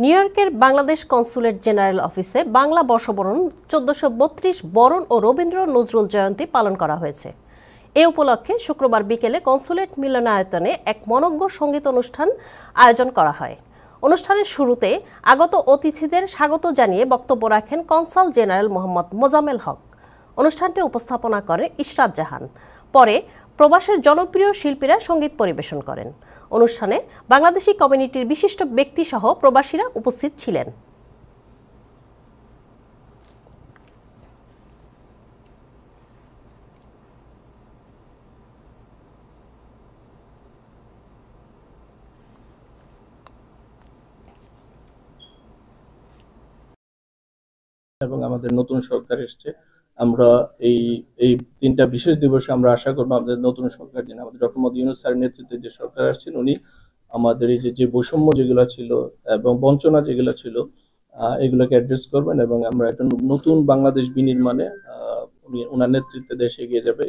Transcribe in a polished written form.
New ইয়র্কের Bangladesh consulate general অফিসে বাংলা বর্ষবরণ ১৪৩২ বরণ ও রবীন্দ্র নজরুল জয়ন্তী পালন করা হয়েছে। এ উপলক্ষে শুক্রবার বিকেলে কনসুলেট মিলনায়তনে এক মনোজ্ঞ সঙ্গীত অনুষ্ঠান আয়োজন করা হয়। অনুষ্ঠানের শুরুতে আগত অতিথিদের স্বাগত জানিয়ে বক্তব্য রাখেন কনসাল জেনারেল মোহাম্মদ মোজাম্মেল হক। অনুষ্ঠানটি উপস্থাপনা করেন ইশরাত জাহান। পরে প্রবাসের জনপ্রিয় শিল্পীরা সঙ্গীত পরিবেশন করেন। অনুষ্ঠানে বাংলাদেশি কমিউনিটির বিশিষ্ট ব্যক্তিসহ প্রবাসীরা উপস্থিত ছিলেন। এবং আমাদের নতুন সরকার এসছে, আমরা এই এই তিনটা বিশেষ দিবসে আমরা আশা করবো আমাদের নতুন সরকার, যিনি আমাদের ডক্টর মোহাম্মদ ইউনূস স্যারের নেতৃত্বে যে সরকার আসছেন, উনি আমাদের এই যে বৈষম্য যেগুলো ছিল এবং বঞ্চনা যেগুলো ছিল এগুলোকে অ্যাড্রেস করবেন এবং আমরা একটা নতুন বাংলাদেশ বিনির্মাণে উনি ওনার নেতৃত্বে দেশ এগিয়ে যাবে।